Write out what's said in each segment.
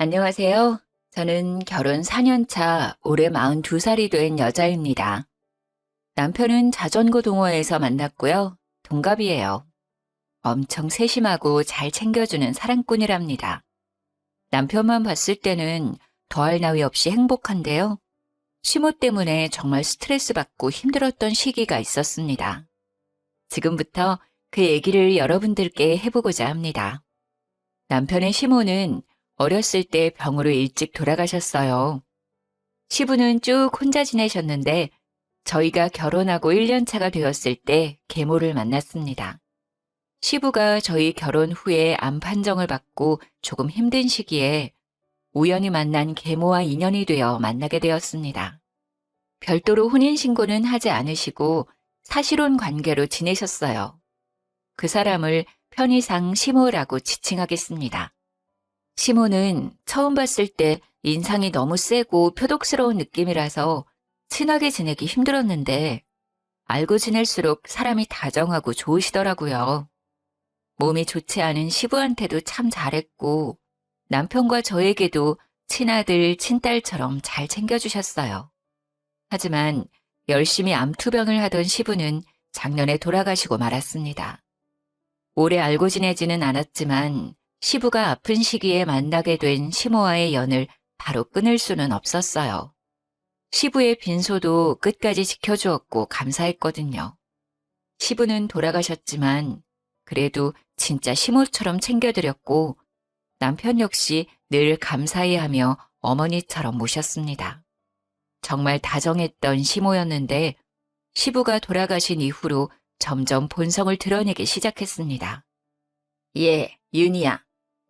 안녕하세요. 저는 결혼 4년 차 올해 42살이 된 여자입니다. 남편은 자전거 동호회에서 만났고요. 동갑이에요. 엄청 세심하고 잘 챙겨주는 사랑꾼이랍니다. 남편만 봤을 때는 더할 나위 없이 행복한데요. 시모 때문에 정말 스트레스 받고 힘들었던 시기가 있었습니다. 지금부터 그 얘기를 여러분들께 해보고자 합니다. 남편의 시모는 어렸을 때 병으로 일찍 돌아가셨어요. 시부는 쭉 혼자 지내셨는데 저희가 결혼하고 1년 차가 되었을 때 계모를 만났습니다. 시부가 저희 결혼 후에 암 판정을 받고 조금 힘든 시기에 우연히 만난 계모와 인연이 되어 만나게 되었습니다. 별도로 혼인신고는 하지 않으시고 사실혼 관계로 지내셨어요. 그 사람을 편의상 시모라고 지칭하겠습니다. 시모는 처음 봤을 때 인상이 너무 세고 표독스러운 느낌이라서 친하게 지내기 힘들었는데 알고 지낼수록 사람이 다정하고 좋으시더라고요. 몸이 좋지 않은 시부한테도 참 잘했고 남편과 저에게도 친아들, 친딸처럼 잘 챙겨주셨어요. 하지만 열심히 암투병을 하던 시부는 작년에 돌아가시고 말았습니다. 오래 알고 지내지는 않았지만 시부가 아픈 시기에 만나게 된 시모와의 연을 바로 끊을 수는 없었어요. 시부의 빈소도 끝까지 지켜주었고 감사했거든요. 시부는 돌아가셨지만 그래도 진짜 시모처럼 챙겨드렸고 남편 역시 늘 감사히 하며 어머니처럼 모셨습니다. 정말 다정했던 시모였는데 시부가 돌아가신 이후로 점점 본성을 드러내기 시작했습니다. 예, 윤희야.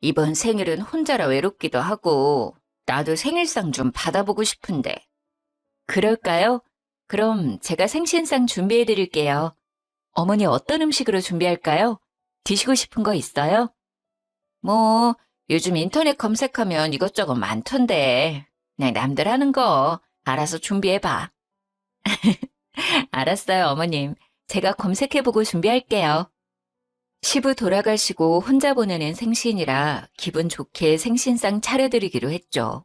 이번 생일은 혼자라 외롭기도 하고 나도 생일상 좀 받아보고 싶은데. 그럴까요? 그럼 제가 생신상 준비해 드릴게요. 어머니 어떤 음식으로 준비할까요? 드시고 싶은 거 있어요? 뭐 요즘 인터넷 검색하면 이것저것 많던데 그냥 남들 하는 거 알아서 준비해봐. 알았어요, 어머님. 제가 검색해보고 준비할게요. 시부 돌아가시고 혼자 보내는 생신이라 기분 좋게 생신상 차려드리기로 했죠.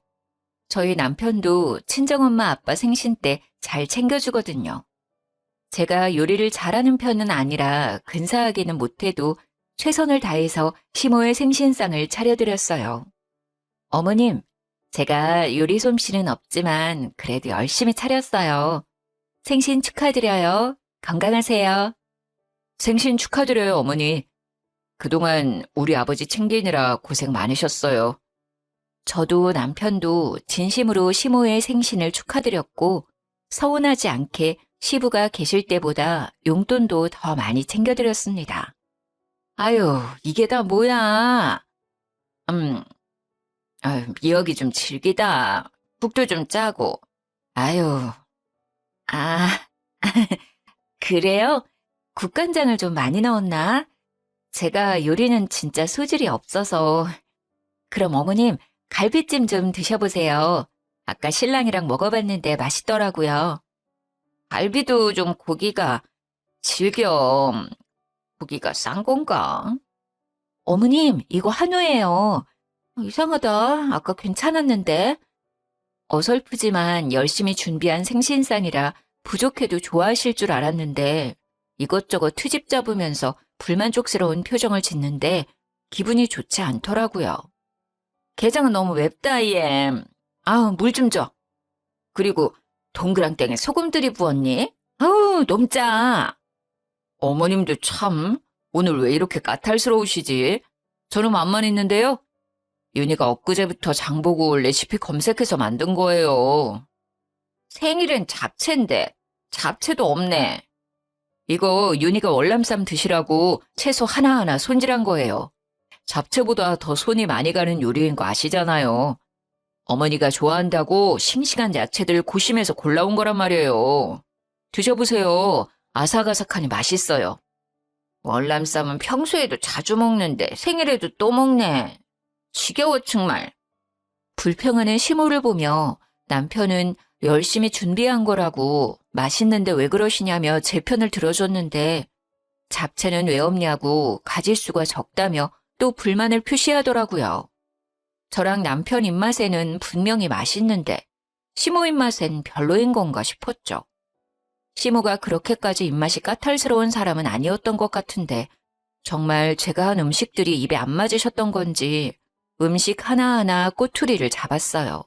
저희 남편도 친정엄마 아빠 생신 때 잘 챙겨주거든요. 제가 요리를 잘하는 편은 아니라 근사하게는 못해도 최선을 다해서 시모의 생신상을 차려드렸어요. 어머님, 제가 요리 솜씨는 없지만 그래도 열심히 차렸어요. 생신 축하드려요. 건강하세요. 생신 축하드려요, 어머니. 그동안 우리 아버지 챙기느라 고생 많으셨어요. 저도 남편도 진심으로 시모의 생신을 축하드렸고 서운하지 않게 시부가 계실 때보다 용돈도 더 많이 챙겨드렸습니다. 아유, 이게 다 뭐야? 미역이 좀 질기다. 국도 좀 짜고. 아유, 아, 그래요? 국간장을 좀 많이 넣었나? 제가 요리는 진짜 소질이 없어서. 그럼 어머님, 갈비찜 좀 드셔보세요. 아까 신랑이랑 먹어봤는데 맛있더라고요. 갈비도 좀 고기가 질겨. 고기가 싼 건가? 어머님, 이거 한우예요. 이상하다. 아까 괜찮았는데. 어설프지만 열심히 준비한 생신상이라 부족해도 좋아하실 줄 알았는데 이것저것 트집 잡으면서 불만족스러운 표정을 짓는데 기분이 좋지 않더라고요. 게장은 너무 맵다, 얘. 아우, 물 좀 줘. 그리고 동그랑땡에 소금들이 부었니? 아우, 너무 짜. 어머님도 참, 오늘 왜 이렇게 까탈스러우시지? 저는 맘만 있는데요. 윤희가 엊그제부터 장보고 레시피 검색해서 만든 거예요. 생일엔 잡채인데 잡채도 없네. 이거 윤희가 월남쌈 드시라고 채소 하나하나 손질한 거예요. 잡채보다 더 손이 많이 가는 요리인 거 아시잖아요. 어머니가 좋아한다고 싱싱한 야채들 고심해서 골라온 거란 말이에요. 드셔보세요. 아삭아삭하니 맛있어요. 월남쌈은 평소에도 자주 먹는데 생일에도 또 먹네. 지겨워 정말. 불평하는 시모를 보며 남편은 열심히 준비한 거라고 맛있는데 왜 그러시냐며 제 편을 들어줬는데 잡채는 왜 없냐고 가짓수가 적다며 또 불만을 표시하더라고요. 저랑 남편 입맛에는 분명히 맛있는데 시모 입맛엔 별로인 건가 싶었죠. 시모가 그렇게까지 입맛이 까탈스러운 사람은 아니었던 것 같은데 정말 제가 한 음식들이 입에 안 맞으셨던 건지 음식 하나하나 꼬투리를 잡았어요.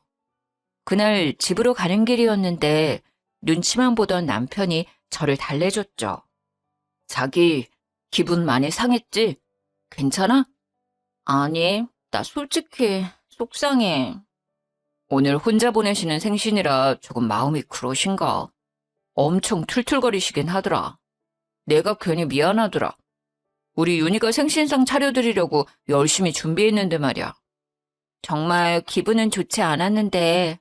그날 집으로 가는 길이었는데 눈치만 보던 남편이 저를 달래줬죠. 자기 기분 많이 상했지? 괜찮아? 아니, 나 솔직히 속상해. 오늘 혼자 보내시는 생신이라 조금 마음이 그러신가? 엄청 툴툴거리시긴 하더라. 내가 괜히 미안하더라. 우리 윤희가 생신상 차려드리려고 열심히 준비했는데 말이야. 정말 기분은 좋지 않았는데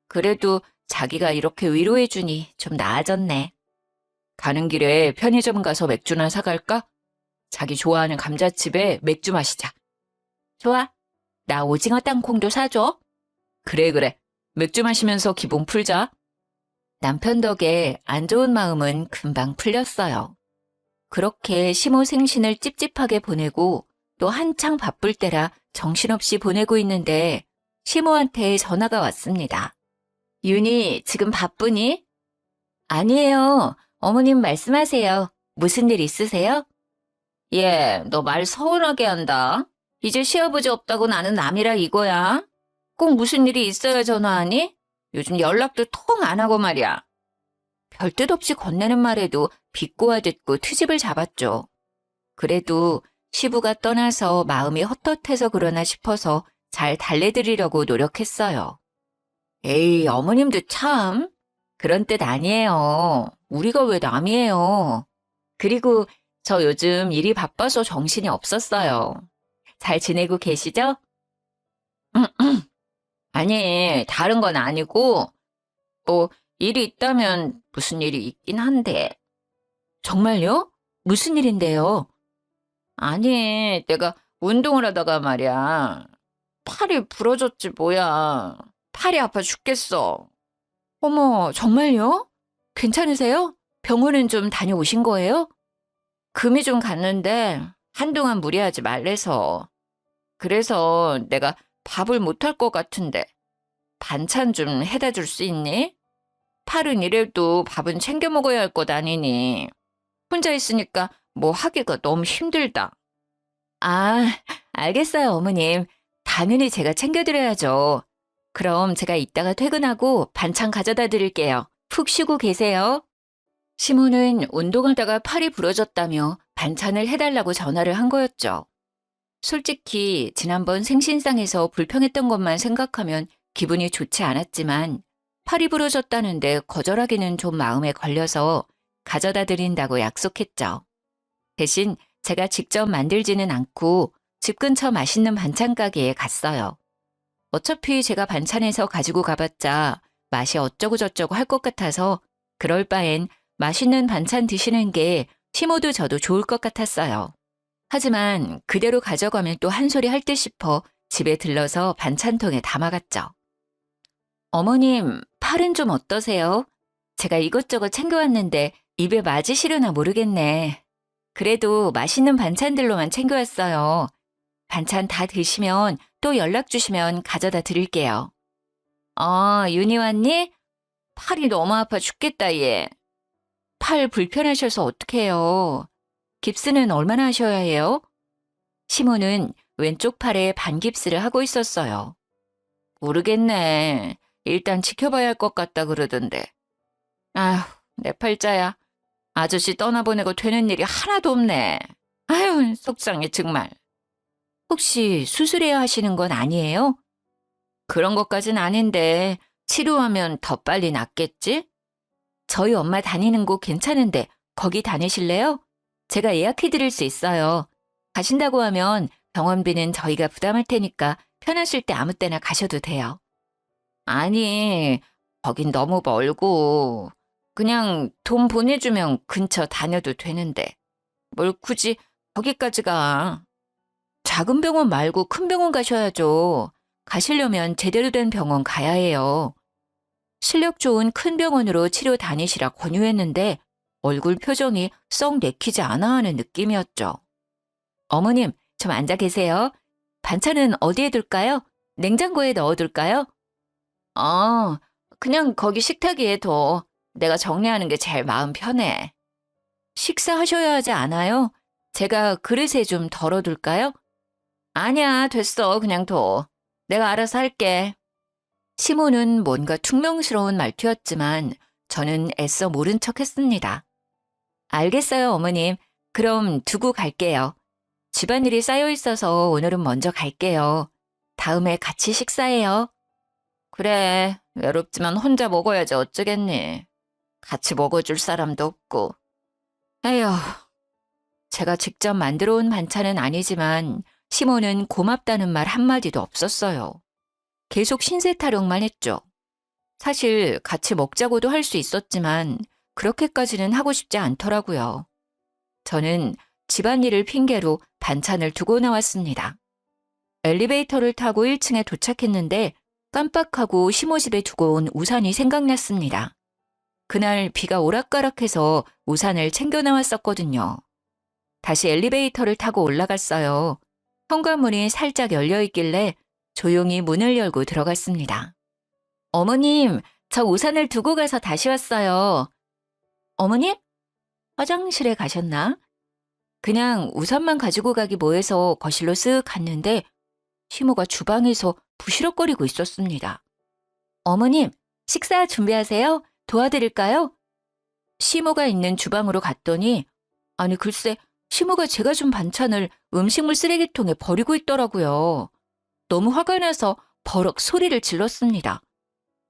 그래도 자기가 이렇게 위로해주니 좀 나아졌네. 가는 길에 편의점 가서 맥주나 사갈까? 자기 좋아하는 감자칩에 맥주 마시자. 좋아. 나 오징어 땅콩도 사줘. 그래. 맥주 마시면서 기분 풀자. 남편 덕에 안 좋은 마음은 금방 풀렸어요. 그렇게 시모 생신을 찝찝하게 보내고 또 한창 바쁠 때라 정신없이 보내고 있는데 시모한테 전화가 왔습니다. 윤희, 지금 바쁘니? 아니에요. 어머님 말씀하세요. 무슨 일 있으세요? 예, 너 말 서운하게 한다. 이제 시아버지 없다고 나는 남이라 이거야. 꼭 무슨 일이 있어야 전화하니? 요즘 연락도 통 안 하고 말이야. 별뜻 없이 건네는 말에도 비꼬아 듣고 트집을 잡았죠. 그래도 시부가 떠나서 마음이 헛헛해서 그러나 싶어서 잘 달래드리려고 노력했어요. 에이, 어머님도 참. 그런 뜻 아니에요. 우리가 왜 남이에요. 그리고 저 요즘 일이 바빠서 정신이 없었어요. 잘 지내고 계시죠? 아니, 다른 건 아니고, 뭐, 일이 있다면 무슨 일이 있긴 한데. 정말요? 무슨 일인데요? 아니, 내가 운동을 하다가 말이야. 팔이 부러졌지 뭐야. 팔이 아파 죽겠어. 어머, 정말요? 괜찮으세요? 병원은 좀 다녀오신 거예요? 금이 좀 갔는데 한동안 무리하지 말래서. 그래서 내가 밥을 못할 것 같은데 반찬 좀 해다 줄 수 있니? 팔은 이래도 밥은 챙겨 먹어야 할 것 아니니. 혼자 있으니까 뭐 하기가 너무 힘들다. 아, 알겠어요, 어머님. 당연히 제가 챙겨드려야죠. 그럼 제가 이따가 퇴근하고 반찬 가져다 드릴게요. 푹 쉬고 계세요. 시모는 운동하다가 팔이 부러졌다며 반찬을 해달라고 전화를 한 거였죠. 솔직히 지난번 생신상에서 불평했던 것만 생각하면 기분이 좋지 않았지만 팔이 부러졌다는데 거절하기는 좀 마음에 걸려서 가져다 드린다고 약속했죠. 대신 제가 직접 만들지는 않고 집 근처 맛있는 반찬 가게에 갔어요. 어차피 제가 반찬해서 가지고 가봤자 맛이 어쩌고저쩌고 할 것 같아서 그럴 바엔 맛있는 반찬 드시는 게 시모도 저도 좋을 것 같았어요. 하지만 그대로 가져가면 또 한 소리 할 듯 싶어 집에 들러서 반찬통에 담아갔죠. 어머님, 팔은 좀 어떠세요? 제가 이것저것 챙겨왔는데 입에 맞으시려나 모르겠네. 그래도 맛있는 반찬들로만 챙겨왔어요. 반찬 다 드시면 또 연락 주시면 가져다 드릴게요. 윤희 왔니? 팔이 너무 아파 죽겠다, 얘. 팔 불편하셔서 어떡해요. 깁스는 얼마나 하셔야 해요? 시모는 왼쪽 팔에 반깁스를 하고 있었어요. 모르겠네. 일단 지켜봐야 할 것 같다 그러던데. 아휴, 내 팔자야. 아저씨 떠나보내고 되는 일이 하나도 없네. 아휴, 속상해 정말. 혹시 수술해야 하시는 건 아니에요? 그런 것까진 아닌데 치료하면 더 빨리 낫겠지? 저희 엄마 다니는 곳 괜찮은데 거기 다니실래요? 제가 예약해 드릴 수 있어요. 가신다고 하면 병원비는 저희가 부담할 테니까 편하실 때 아무 때나 가셔도 돼요. 아니, 거긴 너무 멀고 그냥 돈 보내주면 근처 다녀도 되는데 뭘 굳이 거기까지 가. 작은 병원 말고 큰 병원 가셔야죠. 가시려면 제대로 된 병원 가야 해요. 실력 좋은 큰 병원으로 치료 다니시라 권유했는데 얼굴 표정이 썩 내키지 않아 하는 느낌이었죠. 어머님, 좀 앉아 계세요. 반찬은 어디에 둘까요? 냉장고에 넣어둘까요? 그냥 거기 식탁 위에 둬. 내가 정리하는 게 제일 마음 편해. 식사하셔야 하지 않아요? 제가 그릇에 좀 덜어둘까요? 아니야, 됐어. 그냥 둬. 내가 알아서 할게. 시모는 뭔가 퉁명스러운 말투였지만 저는 애써 모른 척 했습니다. 알겠어요, 어머님. 그럼 두고 갈게요. 집안일이 쌓여 있어서 오늘은 먼저 갈게요. 다음에 같이 식사해요. 그래, 외롭지만 혼자 먹어야지 어쩌겠니. 같이 먹어줄 사람도 없고. 에휴, 제가 직접 만들어 온 반찬은 아니지만 시모는 고맙다는 말 한마디도 없었어요. 계속 신세 타령만 했죠. 사실 같이 먹자고도 할 수 있었지만 그렇게까지는 하고 싶지 않더라고요. 저는 집안일을 핑계로 반찬을 두고 나왔습니다. 엘리베이터를 타고 1층에 도착했는데 깜빡하고 시모 집에 두고 온 우산이 생각났습니다. 그날 비가 오락가락해서 우산을 챙겨 나왔었거든요. 다시 엘리베이터를 타고 올라갔어요. 현관문이 살짝 열려 있길래 조용히 문을 열고 들어갔습니다. 어머님, 저 우산을 두고 가서 다시 왔어요. 어머님? 화장실에 가셨나? 그냥 우산만 가지고 가기 뭐해서 거실로 쓱 갔는데 시모가 주방에서 부시럭거리고 있었습니다. 어머님, 식사 준비하세요? 도와드릴까요? 시모가 있는 주방으로 갔더니 아니 글쎄 시모가 제가 준 반찬을 음식물 쓰레기통에 버리고 있더라고요. 너무 화가 나서 버럭 소리를 질렀습니다.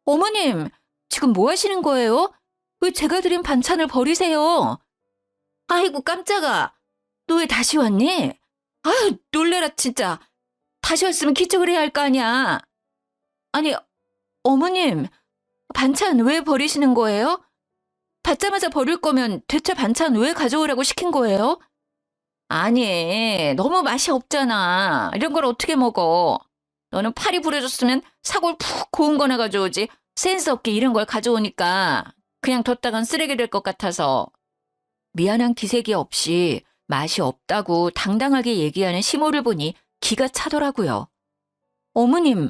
어머님, 지금 뭐 하시는 거예요? 왜 제가 드린 반찬을 버리세요? 아이고 깜짝아. 너 왜 다시 왔니? 아유 놀래라 진짜. 다시 왔으면 기척을 해야 할 거 아니야. 아니 어머님, 반찬 왜 버리시는 거예요? 받자마자 버릴 거면 대체 반찬 왜 가져오라고 시킨 거예요? 아니, 너무 맛이 없잖아. 이런 걸 어떻게 먹어? 너는 팔이 부러졌으면 사골 푹 고운 거나 가져오지. 센스 없게 이런 걸 가져오니까 그냥 뒀다간 쓰레기 될 것 같아서. 미안한 기색이 없이 맛이 없다고 당당하게 얘기하는 시모를 보니 기가 차더라고요. 어머님,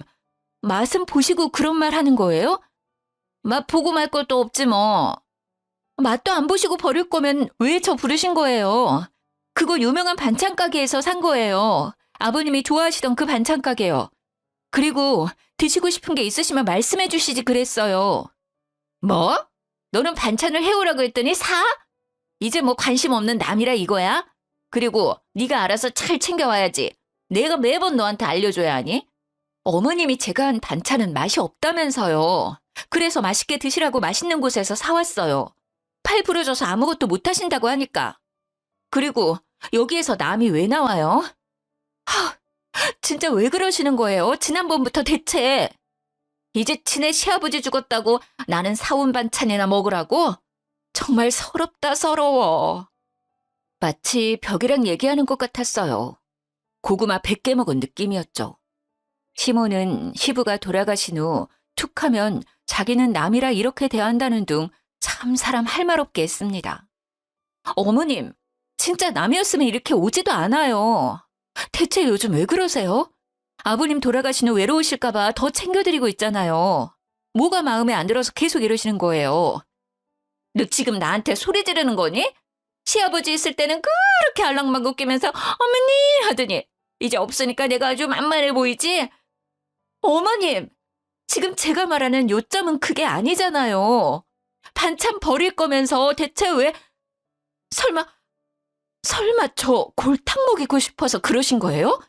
맛은 보시고 그런 말 하는 거예요? 맛 보고 말 것도 없지 뭐. 맛도 안 보시고 버릴 거면 왜 저 부르신 거예요? 그거 유명한 반찬 가게에서 산 거예요. 아버님이 좋아하시던 그 반찬 가게요. 그리고 드시고 싶은 게 있으시면 말씀해 주시지 그랬어요. 뭐? 너는 반찬을 해오라고 했더니 사? 이제 뭐 관심 없는 남이라 이거야? 그리고 네가 알아서 잘 챙겨와야지. 내가 매번 너한테 알려줘야 하니? 어머님이 제가 한 반찬은 맛이 없다면서요. 그래서 맛있게 드시라고 맛있는 곳에서 사왔어요. 팔 부러져서 아무것도 못 하신다고 하니까. 그리고 여기에서 남이 왜 나와요? 진짜 왜 그러시는 거예요? 지난번부터 대체. 이제 친애 시아버지 죽었다고 나는 사온 반찬이나 먹으라고? 정말 서럽다 서러워. 마치 벽이랑 얘기하는 것 같았어요. 고구마 100개 먹은 느낌이었죠. 시모는 시부가 돌아가신 후 툭하면 자기는 남이라 이렇게 대한다는 둥 참 사람 할 말 없게 했습니다. 어머님, 진짜 남이었으면 이렇게 오지도 않아요. 대체 요즘 왜 그러세요? 아버님 돌아가신 후 외로우실까봐 더 챙겨드리고 있잖아요. 뭐가 마음에 안 들어서 계속 이러시는 거예요. 너 지금 나한테 소리 지르는 거니? 시아버지 있을 때는 그렇게 알랑방구 끼면서 어머니 하더니 이제 없으니까 내가 아주 만만해 보이지? 어머님, 지금 제가 말하는 요점은 그게 아니잖아요. 반찬 버릴 거면서 대체 왜 설마 저 골탕 먹이고 싶어서 그러신 거예요?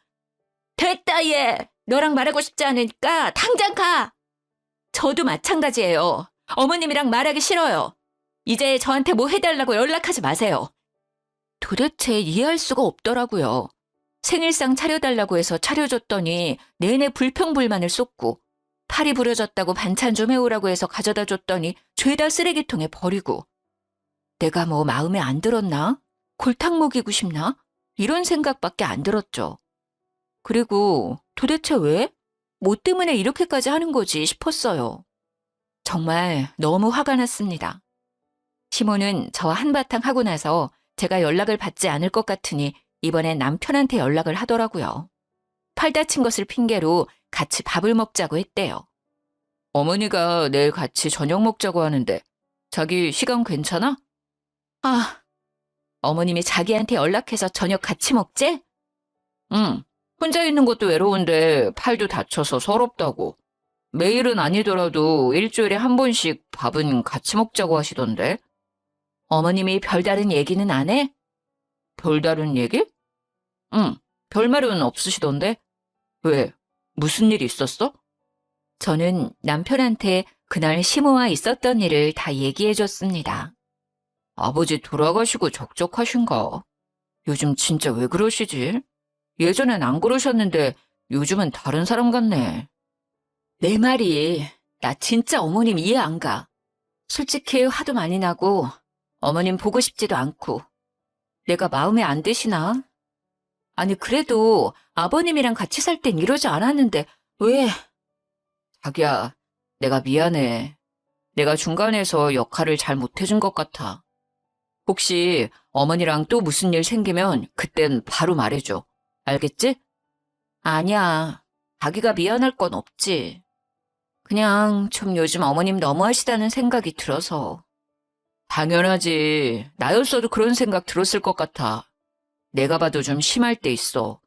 됐다 얘. 너랑 말하고 싶지 않으니까 당장 가. 저도 마찬가지예요. 어머님이랑 말하기 싫어요. 이제 저한테 뭐 해달라고 연락하지 마세요. 도대체 이해할 수가 없더라고요. 생일상 차려달라고 해서 차려줬더니 내내 불평불만을 쏟고 팔이 부러졌다고 반찬 좀 해오라고 해서 가져다 줬더니 죄다 쓰레기통에 버리고 내가 뭐 마음에 안 들었나? 골탕 먹이고 싶나? 이런 생각밖에 안 들었죠. 그리고 도대체 왜? 뭐 때문에 이렇게까지 하는 거지 싶었어요. 정말 너무 화가 났습니다. 시모는 저와 한바탕 하고 나서 제가 연락을 받지 않을 것 같으니 이번엔 남편한테 연락을 하더라고요. 팔 다친 것을 핑계로 같이 밥을 먹자고 했대요. 어머니가 내일 같이 저녁 먹자고 하는데 자기 시간 괜찮아? 아, 어머님이 자기한테 연락해서 저녁 같이 먹재? 응, 혼자 있는 것도 외로운데 팔도 다쳐서 서럽다고. 매일은 아니더라도 일주일에 한 번씩 밥은 같이 먹자고 하시던데. 어머님이 별다른 얘기는 안 해? 별다른 얘기? 응, 별말은 없으시던데. 왜? 무슨 일 있었어? 저는 남편한테 그날 시모와 있었던 일을 다 얘기해줬습니다. 아버지 돌아가시고 적적하신가? 요즘 진짜 왜 그러시지? 예전엔 안 그러셨는데 요즘은 다른 사람 같네. 내 말이 나 진짜 어머님 이해 안 가. 솔직히 화도 많이 나고 어머님 보고 싶지도 않고 내가 마음에 안 드시나? 아니 그래도 아버님이랑 같이 살 땐 이러지 않았는데 왜? 자기야, 내가 미안해. 내가 중간에서 역할을 잘 못해준 것 같아. 혹시 어머니랑 또 무슨 일 생기면 그땐 바로 말해줘. 알겠지? 아니야. 자기가 미안할 건 없지. 그냥 좀 요즘 어머님 너무하시다는 생각이 들어서. 당연하지. 나였어도 그런 생각 들었을 것 같아. 내가 봐도 좀 심할 때 있어.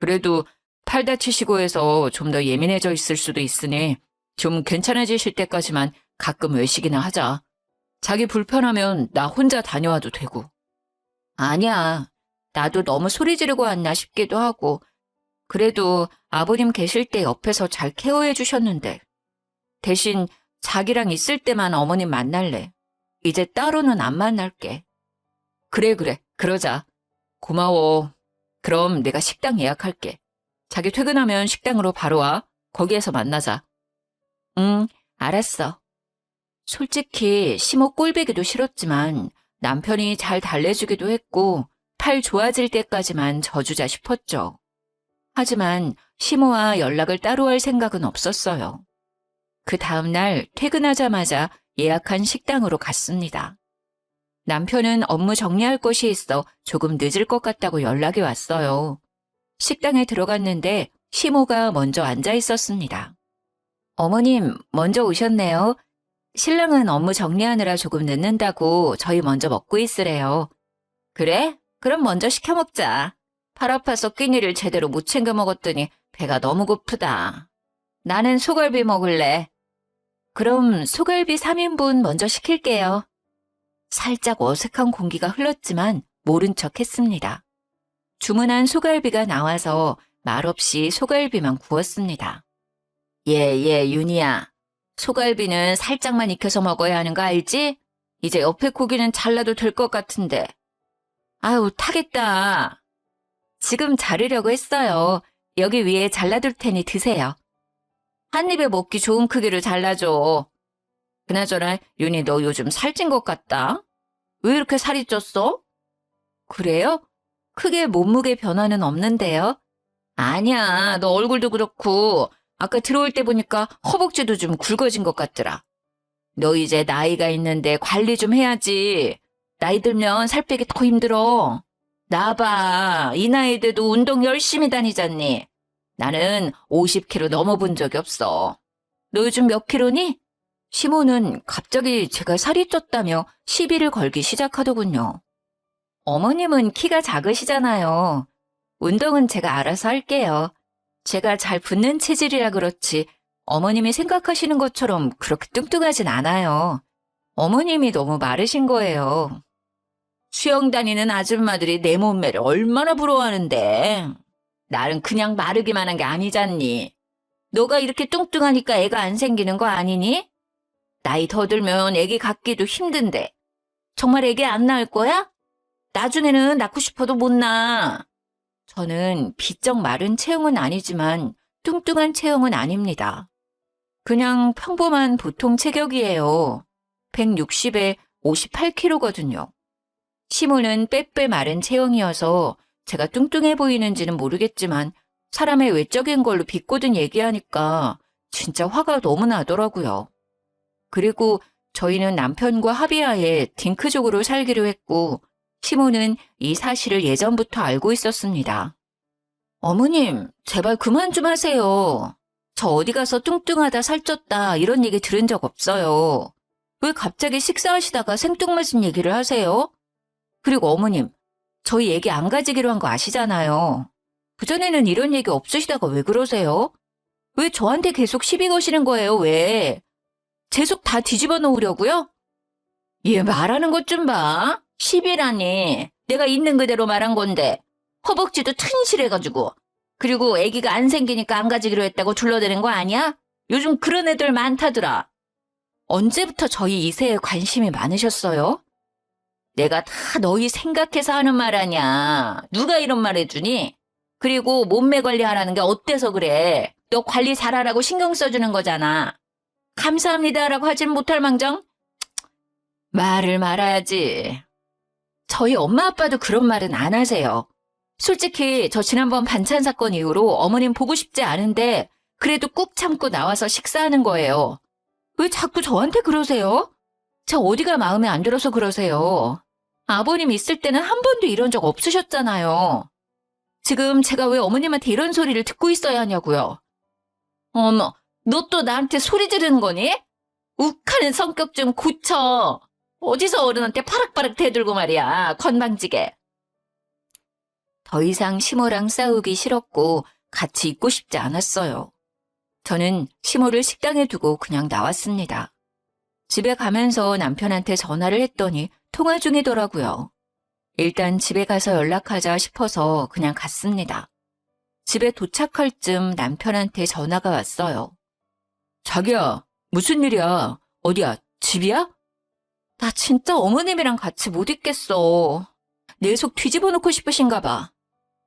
그래도 팔 다치시고 해서 좀 더 예민해져 있을 수도 있으니 좀 괜찮아지실 때까지만 가끔 외식이나 하자. 자기 불편하면 나 혼자 다녀와도 되고. 아니야. 나도 너무 소리 지르고 왔나 싶기도 하고. 그래도 아버님 계실 때 옆에서 잘 케어해 주셨는데. 대신 자기랑 있을 때만 어머님 만날래. 이제 따로는 안 만날게. 그래, 그러자. 고마워. 그럼 내가 식당 예약할게. 자기 퇴근하면 식당으로 바로 와. 거기에서 만나자. 응, 알았어. 솔직히 시모 꼴보기도 싫었지만 남편이 잘 달래주기도 했고 팔 좋아질 때까지만 져주자 싶었죠. 하지만 시모와 연락을 따로 할 생각은 없었어요. 그 다음날 퇴근하자마자 예약한 식당으로 갔습니다. 남편은 업무 정리할 것이 있어 조금 늦을 것 같다고 연락이 왔어요. 식당에 들어갔는데 시모가 먼저 앉아 있었습니다. 어머님, 먼저 오셨네요. 신랑은 업무 정리하느라 조금 늦는다고 저희 먼저 먹고 있으래요. 그래? 그럼 먼저 시켜 먹자. 팔 아파서 끼니를 제대로 못 챙겨 먹었더니 배가 너무 고프다. 나는 소갈비 먹을래. 그럼 소갈비 3인분 먼저 시킬게요. 살짝 어색한 공기가 흘렀지만 모른 척 했습니다. 주문한 소갈비가 나와서 말없이 소갈비만 구웠습니다. 윤희야. 소갈비는 살짝만 익혀서 먹어야 하는 거 알지? 이제 옆에 고기는 잘라도 될 것 같은데. 아유, 타겠다. 지금 자르려고 했어요. 여기 위에 잘라둘 테니 드세요. 한 입에 먹기 좋은 크기로 잘라줘. 그나저나 윤희 너 요즘 살찐 것 같다. 왜 이렇게 살이 쪘어? 그래요? 크게 몸무게 변화는 없는데요. 아니야, 너 얼굴도 그렇고 아까 들어올 때 보니까 허벅지도 좀 굵어진 것 같더라. 너 이제 나이가 있는데 관리 좀 해야지. 나이 들면 살 빼기 더 힘들어. 나 봐, 이 나이 돼도 운동 열심히 다니잖니. 나는 50kg 넘어본 적이 없어. 너 요즘 몇 킬로니? 시모는 갑자기 제가 살이 쪘다며 시비를 걸기 시작하더군요. 어머님은 키가 작으시잖아요. 운동은 제가 알아서 할게요. 제가 잘 붙는 체질이라 그렇지 어머님이 생각하시는 것처럼 그렇게 뚱뚱하진 않아요. 어머님이 너무 마르신 거예요. 수영 다니는 아줌마들이 내 몸매를 얼마나 부러워하는데. 나는 그냥 마르기만 한 게 아니잖니. 너가 이렇게 뚱뚱하니까 애가 안 생기는 거 아니니? 나이 더 들면 애기 갖기도 힘든데. 정말 애기 안 낳을 거야? 나중에는 낳고 싶어도 못 낳아. 저는 비쩍 마른 체형은 아니지만 뚱뚱한 체형은 아닙니다. 그냥 평범한 보통 체격이에요. 160에 58kg거든요. 시모는 빼빼 마른 체형이어서 제가 뚱뚱해 보이는지는 모르겠지만 사람의 외적인 걸로 비꼬든 얘기하니까 진짜 화가 너무 나더라고요. 그리고 저희는 남편과 합의하에 딩크족으로 살기로 했고 시모는 이 사실을 예전부터 알고 있었습니다. 어머님, 제발 그만 좀 하세요. 저 어디 가서 뚱뚱하다 살쪘다 이런 얘기 들은 적 없어요. 왜 갑자기 식사하시다가 생뚱맞은 얘기를 하세요? 그리고 어머님, 저희 얘기 안 가지기로 한 거 아시잖아요. 그전에는 이런 얘기 없으시다가 왜 그러세요? 왜 저한테 계속 시비 거시는 거예요, 왜? 제 속 다 뒤집어 놓으려고요? 얘 말하는 것 좀 봐. 시비라니. 내가 있는 그대로 말한 건데. 허벅지도 튼실해가지고. 그리고 아기가 안 생기니까 안 가지기로 했다고 둘러대는 거 아니야? 요즘 그런 애들 많다더라. 언제부터 저희 이세에 관심이 많으셨어요? 내가 다 너희 생각해서 하는 말 아냐. 누가 이런 말 해주니? 그리고 몸매 관리하라는 게 어때서 그래? 너 관리 잘하라고 신경 써주는 거잖아. 감사합니다라고 하진 못할 망정? 말을 말아야지. 저희 엄마 아빠도 그런 말은 안 하세요. 솔직히 저 지난번 반찬 사건 이후로 어머님 보고 싶지 않은데 그래도 꾹 참고 나와서 식사하는 거예요. 왜 자꾸 저한테 그러세요? 저 어디가 마음에 안 들어서 그러세요. 아버님 있을 때는 한 번도 이런 적 없으셨잖아요. 지금 제가 왜 어머님한테 이런 소리를 듣고 있어야 하냐고요. 어머, 너 또 나한테 소리 지르는 거니? 욱하는 성격 좀 고쳐. 어디서 어른한테 파락파락 대들고 말이야. 건방지게. 더 이상 시모랑 싸우기 싫었고 같이 있고 싶지 않았어요. 저는 시모를 식당에 두고 그냥 나왔습니다. 집에 가면서 남편한테 전화를 했더니 통화 중이더라고요. 일단 집에 가서 연락하자 싶어서 그냥 갔습니다. 집에 도착할 쯤 남편한테 전화가 왔어요. 자기야, 무슨 일이야? 어디야? 집이야? 나 진짜 어머님이랑 같이 못 있겠어. 내 속 뒤집어 놓고 싶으신가 봐.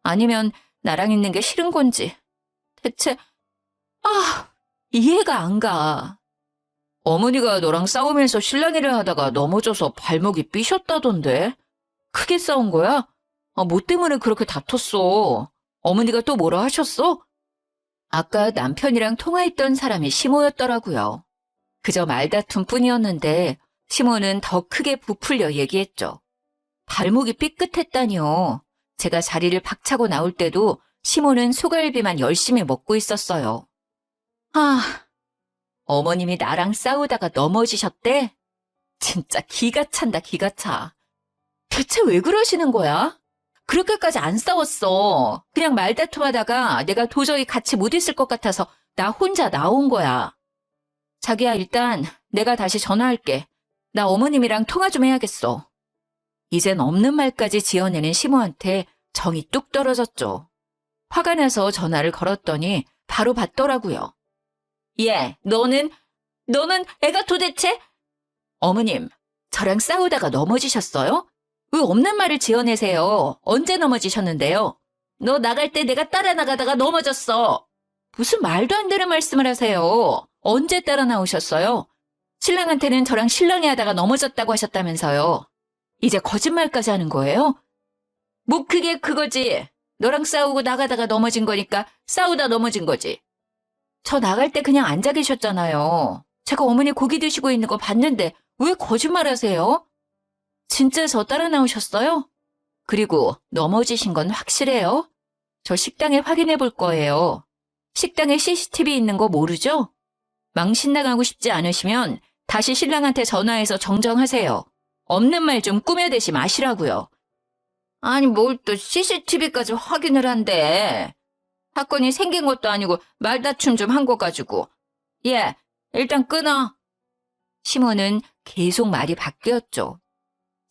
아니면 나랑 있는 게 싫은 건지. 대체, 이해가 안 가. 어머니가 너랑 싸우면서 실랑이를 하다가 넘어져서 발목이 삐셨다던데. 크게 싸운 거야? 뭐 때문에 그렇게 다퉜어? 어머니가 또 뭐라 하셨어? 아까 남편이랑 통화했던 사람이 시모였더라고요. 그저 말다툼 뿐이었는데 시모는 더 크게 부풀려 얘기했죠. 발목이 삐끗했다니요. 제가 자리를 박차고 나올 때도 시모는 소갈비만 열심히 먹고 있었어요. 어머님이 나랑 싸우다가 넘어지셨대? 진짜 기가 찬다, 기가 차. 대체 왜 그러시는 거야? 그렇게까지 안 싸웠어. 그냥 말다툼하다가 내가 도저히 같이 못 있을 것 같아서 나 혼자 나온 거야. 자기야, 일단 내가 다시 전화할게. 나 어머님이랑 통화 좀 해야겠어. 이젠 없는 말까지 지어내는 시모한테 정이 뚝 떨어졌죠. 화가 나서 전화를 걸었더니 바로 받더라고요. 예, 너는 애가 도대체? 어머님, 저랑 싸우다가 넘어지셨어요? 왜 없는 말을 지어내세요? 언제 넘어지셨는데요? 너 나갈 때 내가 따라 나가다가 넘어졌어. 무슨 말도 안 되는 말씀을 하세요. 언제 따라 나오셨어요? 신랑한테는 저랑 실랑이 하다가 넘어졌다고 하셨다면서요. 이제 거짓말까지 하는 거예요? 뭐 그게 그거지. 너랑 싸우고 나가다가 넘어진 거니까 싸우다 넘어진 거지. 저 나갈 때 그냥 앉아 계셨잖아요. 제가 어머니 고기 드시고 있는 거 봤는데 왜 거짓말 하세요? 진짜 저 따라 나오셨어요? 그리고 넘어지신 건 확실해요? 저 식당에 확인해 볼 거예요. 식당에 CCTV 있는 거 모르죠? 망신 나가고 싶지 않으시면 다시 신랑한테 전화해서 정정하세요. 없는 말 좀 꾸며대지 마시라고요. 아니 뭘 또 CCTV까지 확인을 한대. 사건이 생긴 것도 아니고 말다툼 좀 한 거 가지고. 예, 일단 끊어. 시모는 계속 말이 바뀌었죠.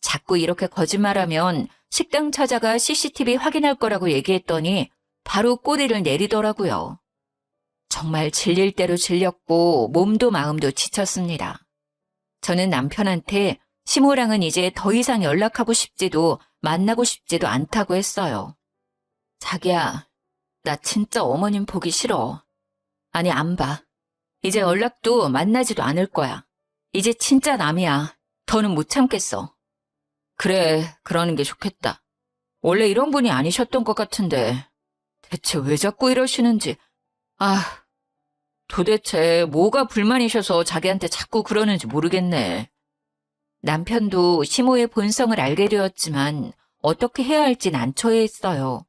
자꾸 이렇게 거짓말하면 식당 찾아가 CCTV 확인할 거라고 얘기했더니 바로 꼬리를 내리더라고요. 정말 질릴 대로 질렸고 몸도 마음도 지쳤습니다. 저는 남편한테 시모랑은 이제 더 이상 연락하고 싶지도 만나고 싶지도 않다고 했어요. 자기야, 나 진짜 어머님 보기 싫어. 아니, 안 봐. 이제 연락도 만나지도 않을 거야. 이제 진짜 남이야. 더는 못 참겠어. 그래, 그러는 게 좋겠다. 원래 이런 분이 아니셨던 것 같은데 대체 왜 자꾸 이러시는지. 도대체 뭐가 불만이셔서 자기한테 자꾸 그러는지 모르겠네. 남편도 시모의 본성을 알게 되었지만 어떻게 해야 할지 난처해했어요.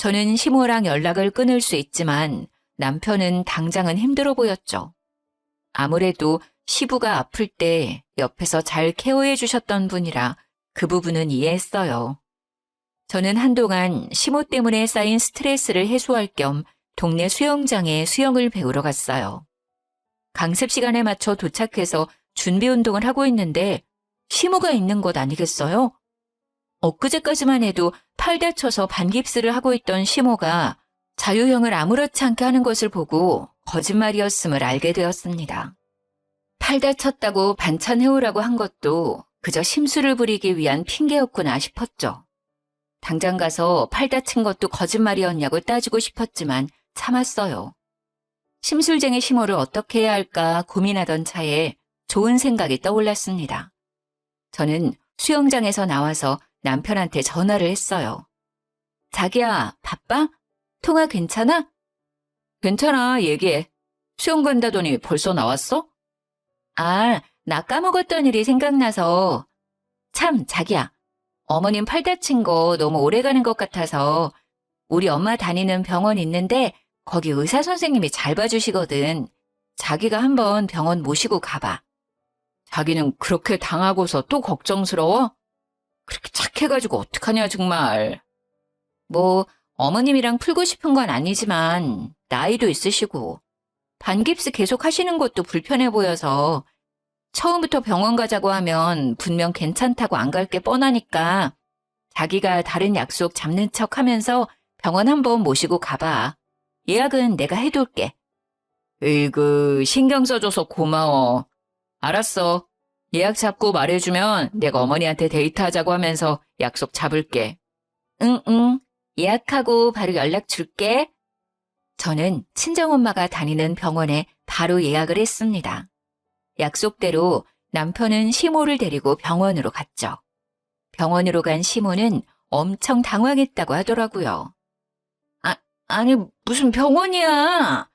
저는 시모랑 연락을 끊을 수 있지만 남편은 당장은 힘들어 보였죠. 아무래도 시부가 아플 때 옆에서 잘 케어해 주셨던 분이라 그 부분은 이해했어요. 저는 한동안 시모 때문에 쌓인 스트레스를 해소할 겸 동네 수영장에 수영을 배우러 갔어요. 강습 시간에 맞춰 도착해서 준비 운동을 하고 있는데 시모가 있는 것 아니겠어요? 엊그제까지만 해도 팔 다쳐서 반깁스를 하고 있던 시모가 자유형을 아무렇지 않게 하는 것을 보고 거짓말이었음을 알게 되었습니다. 팔 다쳤다고 반찬 해오라고 한 것도 그저 심술을 부리기 위한 핑계였구나 싶었죠. 당장 가서 팔 다친 것도 거짓말이었냐고 따지고 싶었지만 참았어요. 심술쟁이 시모를 어떻게 해야 할까 고민하던 차에 좋은 생각이 떠올랐습니다. 저는 수영장에서 나와서 남편한테 전화를 했어요. 자기야, 바빠? 통화 괜찮아? 괜찮아, 얘기해. 수영 간다더니 벌써 나왔어? 아, 나 까먹었던 일이 생각나서. 참, 자기야. 어머님 팔 다친 거 너무 오래 가는 것 같아서 우리 엄마 다니는 병원 있는데 거기 의사 선생님이 잘 봐주시거든. 자기가 한번 병원 모시고 가봐. 자기는 그렇게 당하고서 또 걱정스러워? 그렇게 착해가지고 어떡하냐 정말. 뭐 어머님이랑 풀고 싶은 건 아니지만 나이도 있으시고 반깁스 계속 하시는 것도 불편해 보여서 처음부터 병원 가자고 하면 분명 괜찮다고 안 갈 게 뻔하니까 자기가 다른 약속 잡는 척 하면서 병원 한번 모시고 가봐. 예약은 내가 해둘게. 으이그 신경 써줘서 고마워. 알았어. 예약 잡고 말해주면 내가 어머니한테 데이트하자고 하면서 약속 잡을게. 응. 예약하고 바로 연락 줄게. 저는 친정엄마가 다니는 병원에 바로 예약을 했습니다. 약속대로 남편은 시모를 데리고 병원으로 갔죠. 병원으로 간 시모는 엄청 당황했다고 하더라고요. 아니 무슨 병원이야?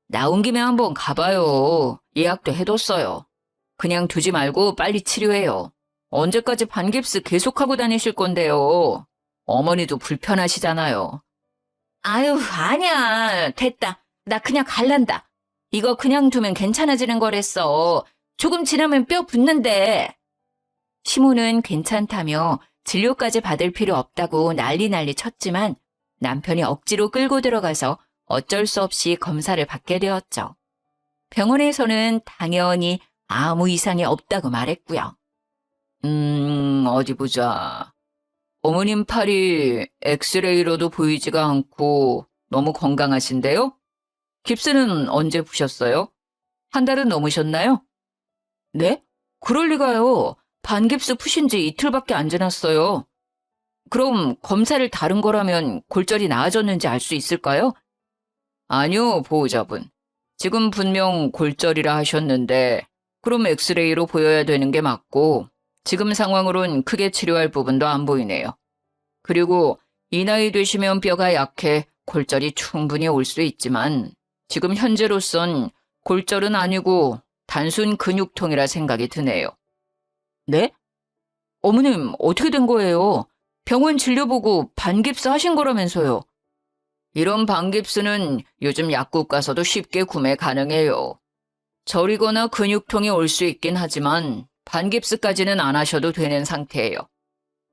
나온 김에 한번 가봐요. 예약도 해뒀어요. 그냥 두지 말고 빨리 치료해요. 언제까지 반깁스 계속하고 다니실 건데요. 어머니도 불편하시잖아요. 아유, 아니야. 됐다. 나 그냥 갈란다. 이거 그냥 두면 괜찮아지는 거랬어. 조금 지나면 뼈 붙는데. 시모는 괜찮다며 진료까지 받을 필요 없다고 난리 쳤지만 남편이 억지로 끌고 들어가서 어쩔 수 없이 검사를 받게 되었죠. 병원에서는 당연히 아무 이상이 없다고 말했고요. 어디 보자. 어머님 팔이 엑스레이로도 보이지가 않고 너무 건강하신데요? 깁스는 언제 푸셨어요? 한 달은 넘으셨나요? 네? 그럴 리가요. 반깁스 푸신 지 이틀밖에 안 지났어요. 그럼 검사를 다른 거라면 골절이 나아졌는지 알 수 있을까요? 아니요, 보호자분. 지금 분명 골절이라 하셨는데 그럼 엑스레이로 보여야 되는 게 맞고 지금 상황으론 크게 치료할 부분도 안 보이네요. 그리고 이 나이 되시면 뼈가 약해 골절이 충분히 올 수 있지만 지금 현재로선 골절은 아니고 단순 근육통이라 생각이 드네요. 네? 어머님 어떻게 된 거예요? 병원 진료 보고 반깁스 하신 거라면서요. 이런 반깁스는 요즘 약국 가서도 쉽게 구매 가능해요. 저리거나 근육통이 올 수 있긴 하지만 반깁스까지는 안 하셔도 되는 상태예요.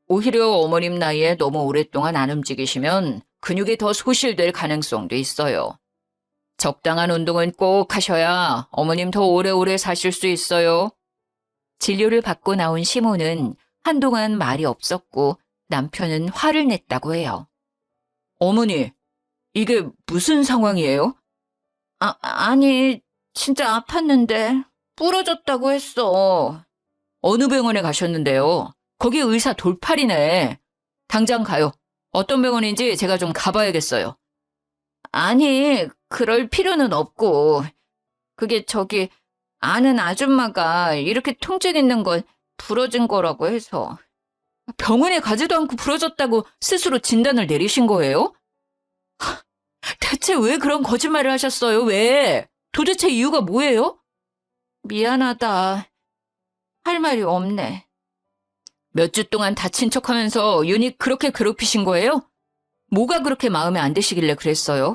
오히려 어머님 나이에 너무 오랫동안 안 움직이시면 근육이 더 소실될 가능성도 있어요. 적당한 운동은 꼭 하셔야 어머님 더 오래오래 사실 수 있어요. 진료를 받고 나온 시모는 한동안 말이 없었고 남편은 화를 냈다고 해요. 어머니, 이게 무슨 상황이에요? 아니, 진짜 아팠는데 부러졌다고 했어. 어느 병원에 가셨는데요? 거기 의사 돌팔이네. 당장 가요. 어떤 병원인지 제가 좀 가봐야겠어요. 아니, 그럴 필요는 없고. 그게 저기 아는 아줌마가 이렇게 통증 있는 건 부러진 거라고 해서. 병원에 가지도 않고 부러졌다고 스스로 진단을 내리신 거예요? 대체 왜 그런 거짓말을 하셨어요? 왜? 도대체 이유가 뭐예요? 미안하다. 할 말이 없네. 몇 주 동안 다친 척하면서 윤희 그렇게 괴롭히신 거예요? 뭐가 그렇게 마음에 안 드시길래 그랬어요?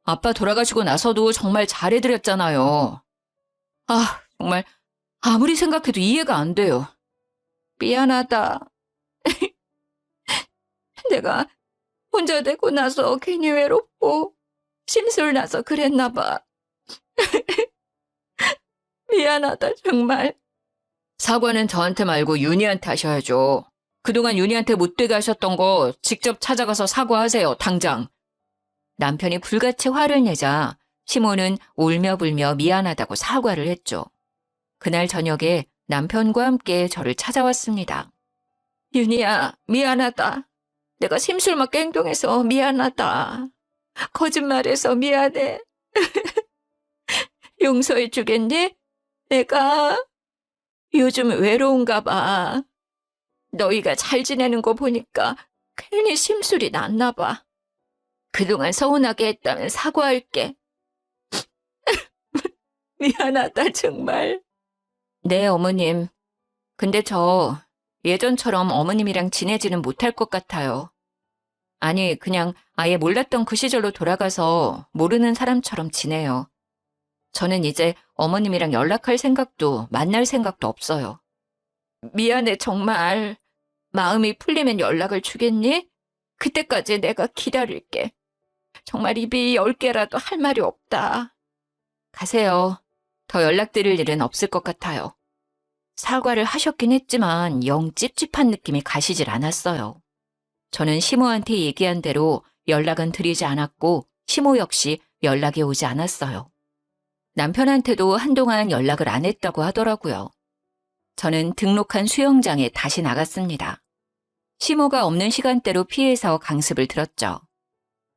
아빠 돌아가시고 나서도 정말 잘해드렸잖아요. 아, 정말 아무리 생각해도 이해가 안 돼요. 미안하다. 내가 혼자 되고 나서 괜히 외롭고 심술나서 그랬나 봐. 미안하다, 정말. 사과는 저한테 말고 윤희한테 하셔야죠. 그동안 윤희한테 못되게 하셨던 거 직접 찾아가서 사과하세요, 당장. 남편이 불같이 화를 내자 시모는 울며불며 미안하다고 사과를 했죠. 그날 저녁에 남편과 함께 저를 찾아왔습니다. 윤희야, 미안하다. 내가 심술맞게 행동해서 미안하다. 거짓말해서 미안해. 용서해 주겠니? 내가 요즘 외로운가 봐. 너희가 잘 지내는 거 보니까 괜히 심술이 났나 봐. 그동안 서운하게 했다면 사과할게. 미안하다, 정말. 네, 어머님. 근데 저 예전처럼 어머님이랑 지내지는 못할 것 같아요. 아니, 그냥 아예 몰랐던 그 시절로 돌아가서 모르는 사람처럼 지내요. 저는 이제 어머님이랑 연락할 생각도 만날 생각도 없어요. 미안해, 정말. 마음이 풀리면 연락을 주겠니? 그때까지 내가 기다릴게. 정말 입이 10개라도 할 말이 없다. 가세요. 더 연락드릴 일은 없을 것 같아요. 사과를 하셨긴 했지만 영 찝찝한 느낌이 가시질 않았어요. 저는 시모한테 얘기한 대로 연락은 드리지 않았고 시모 역시 연락이 오지 않았어요. 남편한테도 한동안 연락을 안 했다고 하더라고요. 저는 등록한 수영장에 다시 나갔습니다. 시모가 없는 시간대로 피해서 강습을 들었죠.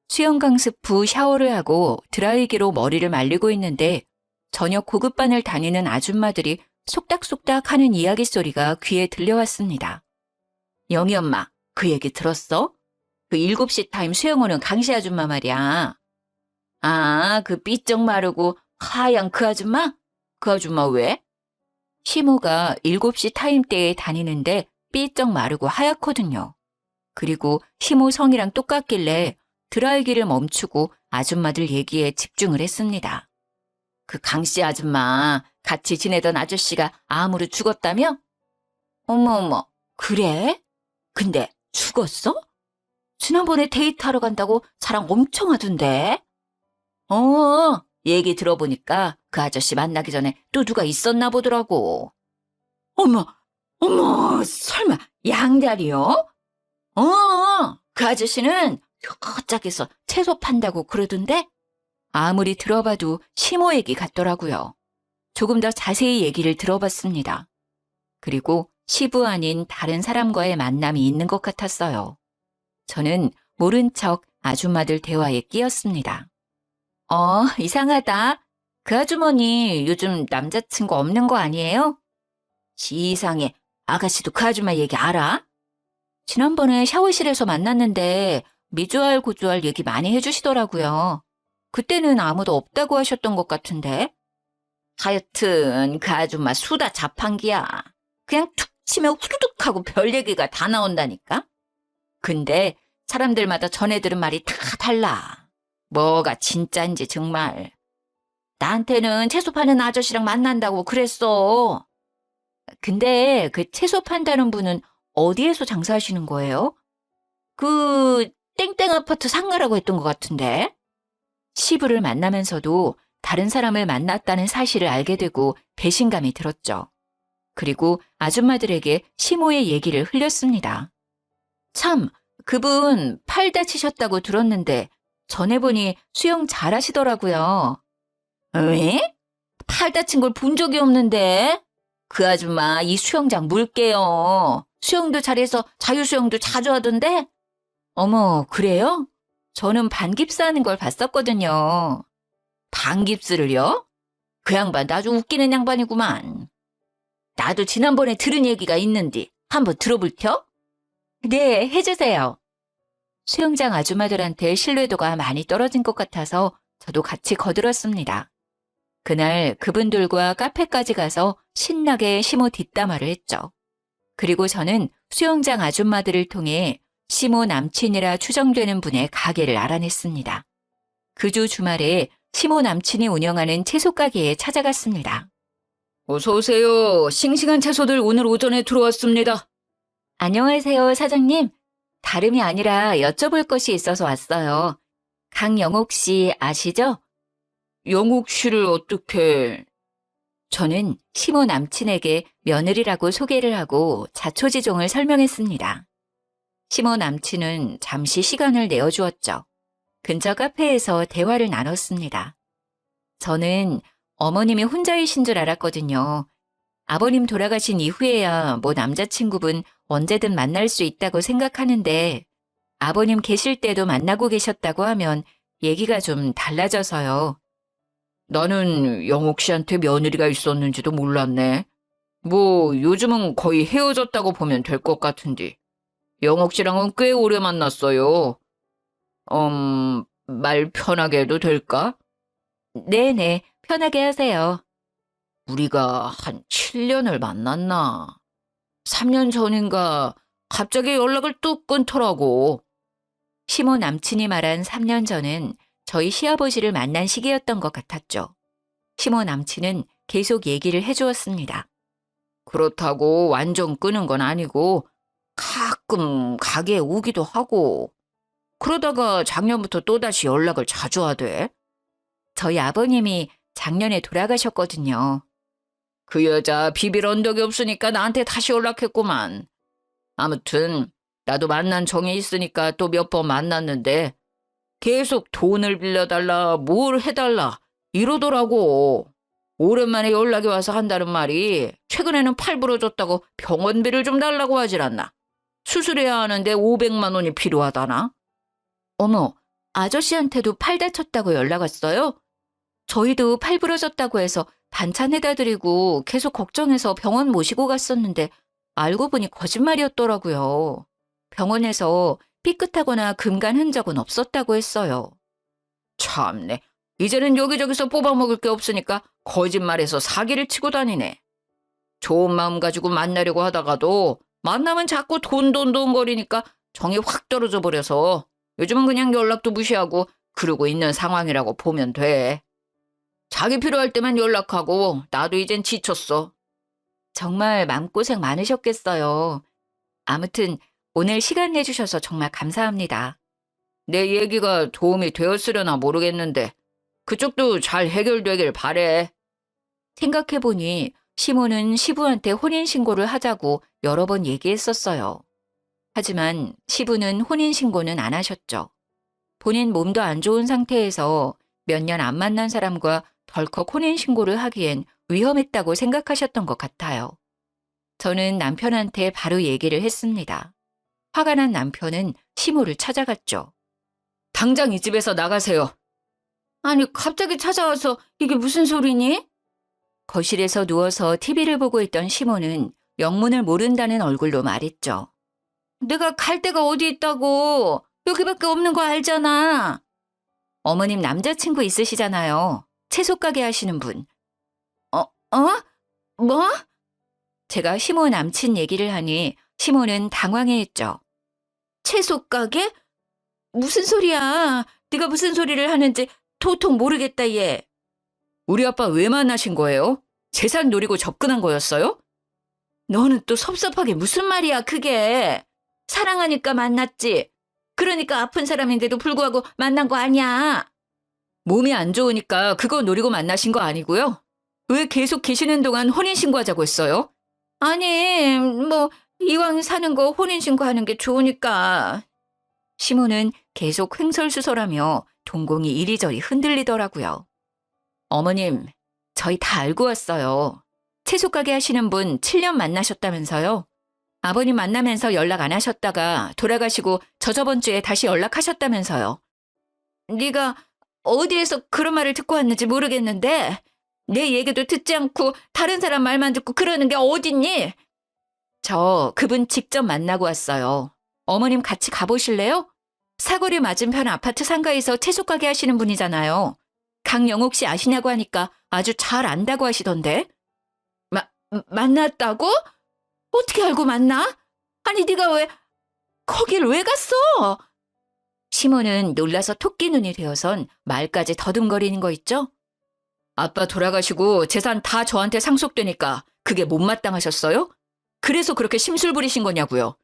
수영 강습 후 샤워를 하고 드라이기로 머리를 말리고 있는데 저녁 고급반을 다니는 아줌마들이 속닥속닥 하는 이야기 소리가 귀에 들려왔습니다. 영희 엄마, 그 얘기 들었어? 그 7시 타임 수영 오는 강씨 아줌마 말이야. 아, 그 삐쩍 마르고 하얀 그 아줌마? 그 아줌마 왜? 시모가 7시 타임 때에 다니는데 삐쩍 마르고 하얗거든요. 그리고 시모 성이랑 똑같길래 드라이기를 멈추고 아줌마들 얘기에 집중을 했습니다. 그 강씨 아줌마 같이 지내던 아저씨가 암으로 죽었다며? 어머, 그래? 근데 죽었어? 지난번에 데이트하러 간다고 자랑 엄청 하던데? 얘기 들어보니까 그 아저씨 만나기 전에 또 누가 있었나 보더라고. 어머, 설마 양다리요? 그 아저씨는 깜짝해서 채소 판다고 그러던데? 아무리 들어봐도 시모 얘기 같더라고요. 조금 더 자세히 얘기를 들어봤습니다. 그리고 시부 아닌 다른 사람과의 만남이 있는 것 같았어요. 저는 모른 척 아줌마들 대화에 끼었습니다. 이상하다. 그 아주머니 요즘 남자친구 없는 거 아니에요? 이상해. 아가씨도 그 아줌마 얘기 알아? 지난번에 샤워실에서 만났는데 미주알 고주알 얘기 많이 해주시더라고요. 그때는 아무도 없다고 하셨던 것 같은데. 하여튼 그 아줌마 수다 자판기야. 그냥 툭 치면 후두둑 하고 별 얘기가 다 나온다니까. 근데 사람들마다 전해 들은 말이 다 달라. 뭐가 진짜인지 정말. 나한테는 채소 파는 아저씨랑 만난다고 그랬어. 근데 그 채소 판다는 분은 어디에서 장사하시는 거예요? 그 땡땡 아파트 상가라고 했던 것 같은데. 시부를 만나면서도 다른 사람을 만났다는 사실을 알게 되고 배신감이 들었죠. 그리고 아줌마들에게 시모의 얘기를 흘렸습니다. 참, 그분 팔 다치셨다고 들었는데 전해보니 수영 잘하시더라고요. 왜? 팔 다친 걸 본 적이 없는데. 그 아줌마 이 수영장 물게요. 수영도 잘해서 자유수영도 자주 하던데. 어머, 그래요? 저는 반깁스 하는 걸 봤었거든요. 반깁스를요? 그 양반 아주 웃기는 양반이구만. 나도 지난번에 들은 얘기가 있는데 한번 들어볼텨? 네, 해주세요. 수영장 아줌마들한테 신뢰도가 많이 떨어진 것 같아서 저도 같이 거들었습니다. 그날 그분들과 카페까지 가서 신나게 시모 뒷담화를 했죠. 그리고 저는 수영장 아줌마들을 통해 시모 남친이라 추정되는 분의 가게를 알아냈습니다. 그 주 주말에 시모 남친이 운영하는 채소 가게에 찾아갔습니다. 어서 오세요. 싱싱한 채소들 오늘 오전에 들어왔습니다. 안녕하세요, 사장님. 다름이 아니라 여쭤볼 것이 있어서 왔어요. 강영옥 씨 아시죠? 영옥 씨를 어떻게... 저는 시모 남친에게 며느리라고 소개를 하고 자초지종을 설명했습니다. 시모 남친은 잠시 시간을 내어주었죠. 근처 카페에서 대화를 나눴습니다. 저는 어머님이 혼자이신 줄 알았거든요. 아버님 돌아가신 이후에야 뭐 남자친구분 언제든 만날 수 있다고 생각하는데 아버님 계실 때도 만나고 계셨다고 하면 얘기가 좀 달라져서요. 나는 영옥 씨한테 며느리가 있었는지도 몰랐네. 뭐 요즘은 거의 헤어졌다고 보면 될 것 같은데. 영옥 씨랑은 꽤 오래 만났어요. 말 편하게 해도 될까? 네네, 편하게 하세요. 우리가 한 7년을 만났나? 3년 전인가 갑자기 연락을 뚝 끊더라고. 시모 남친이 말한 3년 전은 저희 시아버지를 만난 시기였던 것 같았죠. 시모 남친은 계속 얘기를 해주었습니다. 그렇다고 완전 끊은 건 아니고 가끔 가게에 오기도 하고 그러다가 작년부터 또다시 연락을 자주 하대. 저희 아버님이 작년에 돌아가셨거든요. 그 여자 비빌 언덕이 없으니까 나한테 다시 연락했구만. 아무튼 나도 만난 정이 있으니까 또 몇 번 만났는데 계속 돈을 빌려달라 뭘 해달라 이러더라고. 오랜만에 연락이 와서 한다는 말이 최근에는 팔 부러졌다고 병원비를 좀 달라고 하질 않나. 수술해야 하는데 500만 원이 필요하다나. 어머, 아저씨한테도 팔 다쳤다고 연락 왔어요? 저희도 팔 부러졌다고 해서 반찬해다 드리고 계속 걱정해서 병원 모시고 갔었는데 알고 보니 거짓말이었더라고요. 병원에서 삐끗하거나 금간 흔적은 없었다고 했어요. 참네. 이제는 여기저기서 뽑아먹을 게 없으니까 거짓말해서 사기를 치고 다니네. 좋은 마음 가지고 만나려고 하다가도 만나면 자꾸 돈 거리니까 정이 확 떨어져 버려서 요즘은 그냥 연락도 무시하고 그러고 있는 상황이라고 보면 돼. 자기 필요할 때만 연락하고 나도 이젠 지쳤어. 정말 마음고생 많으셨겠어요. 아무튼 오늘 시간 내주셔서 정말 감사합니다. 내 얘기가 도움이 되었으려나 모르겠는데 그쪽도 잘 해결되길 바래. 생각해보니 시모는 시부한테 혼인신고를 하자고 여러 번 얘기했었어요. 하지만 시부는 혼인신고는 안 하셨죠. 본인 몸도 안 좋은 상태에서 몇 년 안 만난 사람과 덜컥 혼인신고를 하기엔 위험했다고 생각하셨던 것 같아요. 저는 남편한테 바로 얘기를 했습니다. 화가 난 남편은 시모를 찾아갔죠. 당장 이 집에서 나가세요. 아니, 갑자기 찾아와서 이게 무슨 소리니? 거실에서 누워서 TV를 보고 있던 시모는 영문을 모른다는 얼굴로 말했죠. 내가 갈 데가 어디 있다고. 여기밖에 없는 거 알잖아. 어머님 남자친구 있으시잖아요. 채소 가게 하시는 분. 뭐? 제가 시모 남친 얘기를 하니 시모는 당황해했죠. 채소 가게? 무슨 소리야. 네가 무슨 소리를 하는지 도통 모르겠다 얘. 우리 아빠 왜 만나신 거예요? 재산 노리고 접근한 거였어요? 너는 또 섭섭하게 무슨 말이야 그게. 사랑하니까 만났지. 그러니까 아픈 사람인데도 불구하고 만난 거 아니야. 몸이 안 좋으니까 그거 노리고 만나신 거 아니고요? 왜 계속 계시는 동안 혼인신고하자고 했어요? 아니, 뭐 이왕 사는 거 혼인신고하는 게 좋으니까. 시모는 계속 횡설수설하며 동공이 이리저리 흔들리더라고요. 어머님, 저희 다 알고 왔어요. 채소 가게 하시는 분 7년 만나셨다면서요? 아버님 만나면서 연락 안 하셨다가 돌아가시고 저번 주에 다시 연락하셨다면서요. 네가 어디에서 그런 말을 듣고 왔는지 모르겠는데 내 얘기도 듣지 않고 다른 사람 말만 듣고 그러는 게 어딨니? 저 그분 직접 만나고 왔어요. 어머님 같이 가보실래요? 사거리 맞은편 아파트 상가에서 채소 가게 하시는 분이잖아요. 강영옥 씨 아시냐고 하니까 아주 잘 안다고 하시던데. 만났다고? 어떻게 알고 만나? 아니 네가 왜... 거길 왜 갔어? 시몬은 놀라서 토끼 눈이 되어선 말까지 더듬거리는 거 있죠? 아빠 돌아가시고 재산 다 저한테 상속되니까 그게 못마땅하셨어요? 그래서 그렇게 심술 부리신 거냐고요?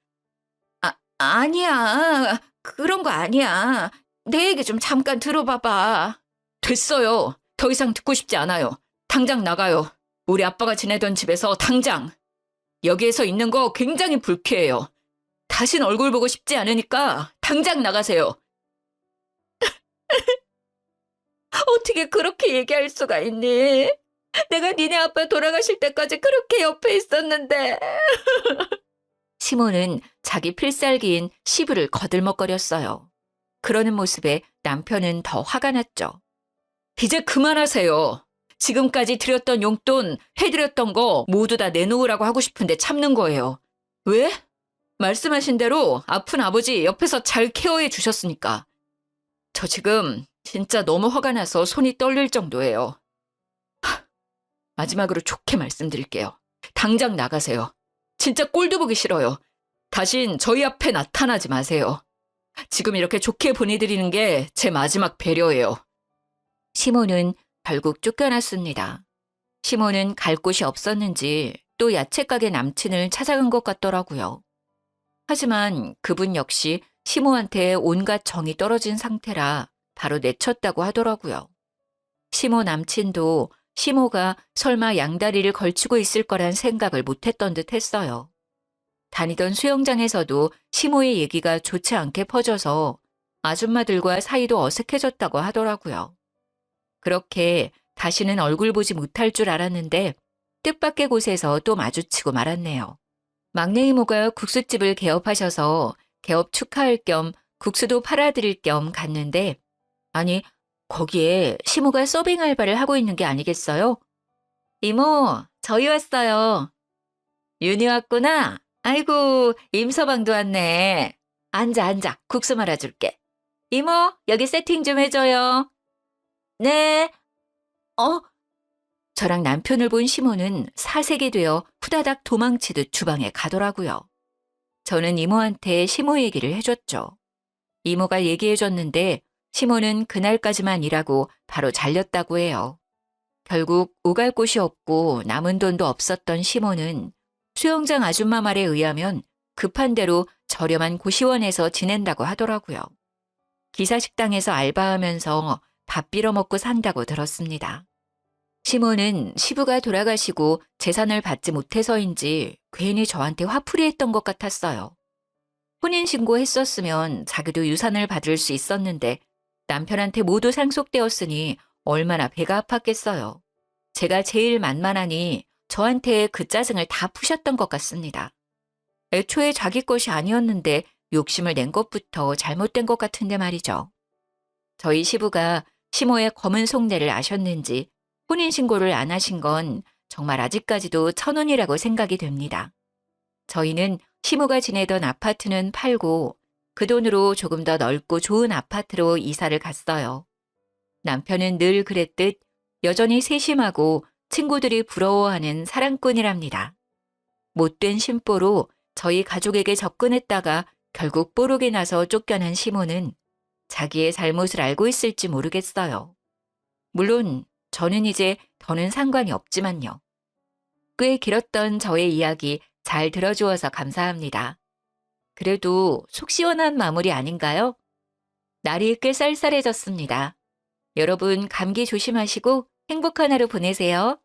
아니야. 그런 거 아니야. 내 얘기 좀 잠깐 들어봐봐. 됐어요. 더 이상 듣고 싶지 않아요. 당장 나가요. 우리 아빠가 지내던 집에서 당장. 여기에서 있는 거 굉장히 불쾌해요. 다신 얼굴 보고 싶지 않으니까 당장 나가세요. 어떻게 그렇게 얘기할 수가 있니? 내가 니네 아빠 돌아가실 때까지 그렇게 옆에 있었는데. 시몬은 자기 필살기인 시부를 거들먹거렸어요. 그러는 모습에 남편은 더 화가 났죠. 이제 그만하세요. 지금까지 드렸던 용돈, 해드렸던 거 모두 다 내놓으라고 하고 싶은데 참는 거예요. 왜? 말씀하신 대로 아픈 아버지 옆에서 잘 케어해 주셨으니까. 저 지금 진짜 너무 화가 나서 손이 떨릴 정도예요. 마지막으로 좋게 말씀드릴게요. 당장 나가세요. 진짜 꼴도 보기 싫어요. 다신 저희 앞에 나타나지 마세요. 지금 이렇게 좋게 보내드리는 게 제 마지막 배려예요. 시몬은 결국 쫓겨났습니다. 시몬은 갈 곳이 없었는지 또 야채가게 남친을 찾아간 것 같더라고요. 하지만 그분 역시 시모한테 온갖 정이 떨어진 상태라 바로 내쳤다고 하더라고요. 시모 남친도 시모가 설마 양다리를 걸치고 있을 거란 생각을 못했던 듯 했어요. 다니던 수영장에서도 시모의 얘기가 좋지 않게 퍼져서 아줌마들과 사이도 어색해졌다고 하더라고요. 그렇게 다시는 얼굴 보지 못할 줄 알았는데 뜻밖의 곳에서 또 마주치고 말았네요. 막내 이모가 국수집을 개업하셔서 개업 축하할 겸 국수도 팔아드릴 겸 갔는데 아니 거기에 시모가 서빙 알바를 하고 있는 게 아니겠어요? 이모, 저희 왔어요. 윤희 왔구나. 아이고, 임서방도 왔네. 앉아, 국수 말아줄게. 이모, 여기 세팅 좀 해줘요. 네. 저랑 남편을 본 시모는 사색이 되어 후다닥 도망치듯 주방에 가더라고요. 저는 이모한테 시모 얘기를 해줬죠. 이모가 얘기해줬는데 시모는 그날까지만 일하고 바로 잘렸다고 해요. 결국 오갈 곳이 없고 남은 돈도 없었던 시모는 수영장 아줌마 말에 의하면 급한 대로 저렴한 고시원에서 지낸다고 하더라고요. 기사식당에서 알바하면서 밥 빌어먹고 산다고 들었습니다. 시모는 시부가 돌아가시고 재산을 받지 못해서인지 괜히 저한테 화풀이했던 것 같았어요. 혼인신고했었으면 자기도 유산을 받을 수 있었는데 남편한테 모두 상속되었으니 얼마나 배가 아팠겠어요. 제가 제일 만만하니 저한테 그 짜증을 다 푸셨던 것 같습니다. 애초에 자기 것이 아니었는데 욕심을 낸 것부터 잘못된 것 같은데 말이죠. 저희 시부가 시모의 검은 속내를 아셨는지 혼인신고를 안 하신 건 정말 아직까지도 천운이라고 생각이 됩니다. 저희는 시모가 지내던 아파트는 팔고 그 돈으로 조금 더 넓고 좋은 아파트로 이사를 갔어요. 남편은 늘 그랬듯 여전히 세심하고 친구들이 부러워하는 사랑꾼이랍니다. 못된 심보로 저희 가족에게 접근했다가 결국 뽀록이 나서 쫓겨난 시모는 자기의 잘못을 알고 있을지 모르겠어요. 물론 저는 이제 더는 상관이 없지만요. 꽤 길었던 저의 이야기 잘 들어주어서 감사합니다. 그래도 속 시원한 마무리 아닌가요? 날이 꽤 쌀쌀해졌습니다. 여러분 감기 조심하시고 행복한 하루 보내세요.